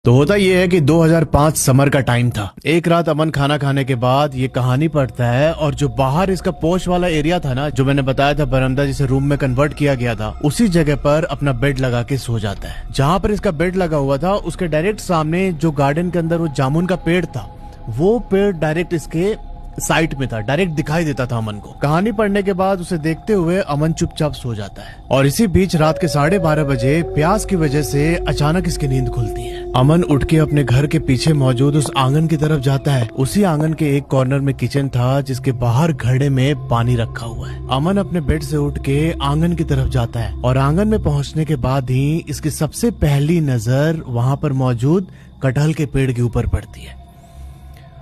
तो होता ये है कि 2005 समर का टाइम था। एक रात अमन खाना खाने के बाद ये कहानी पढ़ता है और जो बाहर इसका पोश वाला एरिया था ना, जो मैंने बताया था बरामदा जिसे रूम में कन्वर्ट किया गया था, उसी जगह पर अपना बेड लगा के सो जाता है। जहाँ पर इसका बेड लगा हुआ था उसके डायरेक्ट सामने जो गार्डन के अंदर वो जामुन का पेड़ था, वो पेड़ डायरेक्ट इसके साइट में था, डायरेक्ट दिखाई देता था अमन को। कहानी पढ़ने के बाद उसे देखते हुए अमन चुपचाप सो जाता है और इसी बीच रात के 12:30 बजे प्यास की वजह से अचानक इसकी नींद खुलती है। अमन उठ के अपने घर के पीछे मौजूद उस आंगन की तरफ जाता है। उसी आंगन के एक कॉर्नर में किचन था जिसके बाहर घड़े में पानी रखा हुआ है। अमन अपने बेड से उठ के आंगन की तरफ जाता है और आंगन में पहुंचने के बाद ही इसकी सबसे पहली नजर वहां पर मौजूद कटहल के पेड़ के ऊपर पड़ती है।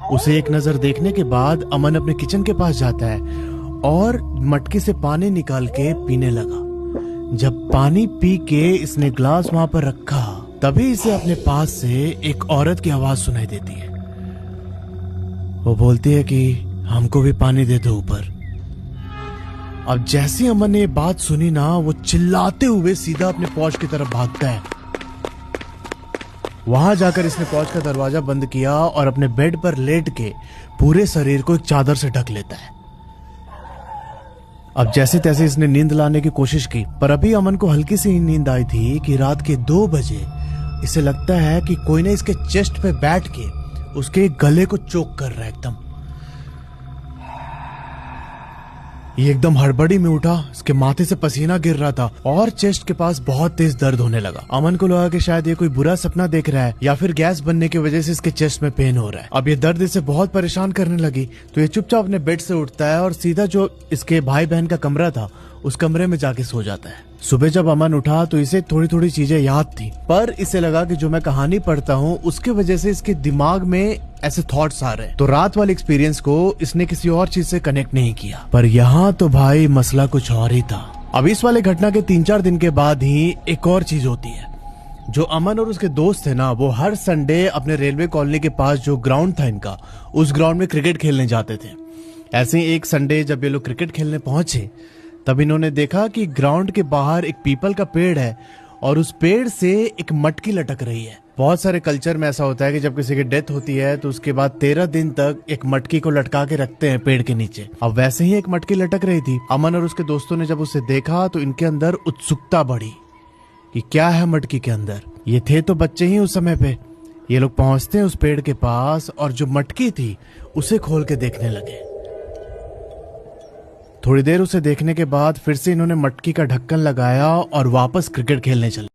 उसे एक नजर देखने के बाद अमन अपने किचन के पास जाता है और मटकी से पानी निकाल के पीने लगा। जब पानी पी के इसने ग्लास वहां पर रखा, तभी इसे अपने पास से एक औरत की आवाज सुनाई देती है। वो बोलती है कि हमको भी पानी दे दो ऊपर। अब जैसे अमन ने ये बात सुनी ना, वो चिल्लाते हुए सीधा अपने पौच की तरफ भागता है। वहां जाकर इसने पौच का दरवाजा बंद किया और अपने बेड पर लेट के पूरे शरीर को एक चादर से ढक लेता है। अब जैसे तैसे इसने नींद लाने की कोशिश की, पर अभी अमन को हल्की सी नींद आई थी कि रात के 2 बजे इसे लगता है कि कोई ने इसके चेस्ट पे बैठ के उसके गले को चोक कर रहा है एकदम। ये एकदम हड़बड़ी में उठा, इसके माथे से पसीना गिर रहा था और चेस्ट के पास बहुत तेज दर्द होने लगा। अमन को लगा कि शायद ये कोई बुरा सपना देख रहा है या फिर गैस बनने की वजह से इसके चेस्ट में पेन हो रहा है। अब ये दर्द इसे बहुत परेशान करने लगी, तो ये चुपचाप अपने बेड से उठता है और सीधा जो इसके भाई बहन का कमरा था उस कमरे में जाके सो जाता है। सुबह जब अमन उठा तो इसे थोड़ी थोड़ी चीजें याद थी, पर इसे लगा कि जो मैं कहानी पढ़ता हूँ उसके वजह से इसके दिमाग में ऐसे थॉट्स आ रहे हैं, तो रात वाले एक्सपीरियंस को इसने किसी और चीज से कनेक्ट नहीं किया। पर यहाँ तो भाई मसला कुछ और ही था। अब इस वाले घटना के 3-4 दिन के बाद ही एक और चीज होती है। जो अमन और उसके दोस्त थे ना, वो हर संडे अपने रेलवे कॉलोनी के पास जो ग्राउंड था इनका, उस ग्राउंड में क्रिकेट खेलने जाते थे। ऐसे ही एक संडे जब ये लोग क्रिकेट खेलने पहुंचे, तब इन्होंने देखा कि ग्राउंड के बाहर एक पीपल का पेड़ है और उस पेड़ से एक मटकी लटक रही है। बहुत सारे कल्चर में ऐसा होता है कि जब किसी की डेथ होती है तो उसके बाद 13 दिन तक एक मटकी को लटका के रखते हैं पेड़ के नीचे। अब वैसे ही एक मटकी लटक रही थी। अमन और उसके दोस्तों ने जब उसे देखा तो इनके अंदर उत्सुकता बढ़ी कि क्या है मटकी के अंदर। ये थे तो बच्चे ही उस समय पे। ये लोग पहुंचते हैं उस पेड़ के पास और जो मटकी थी उसे खोल के देखने लगे। थोड़ी देर उसे देखने के बाद फिर से इन्होंने मटकी का ढक्कन लगाया और वापस क्रिकेट खेलने चले।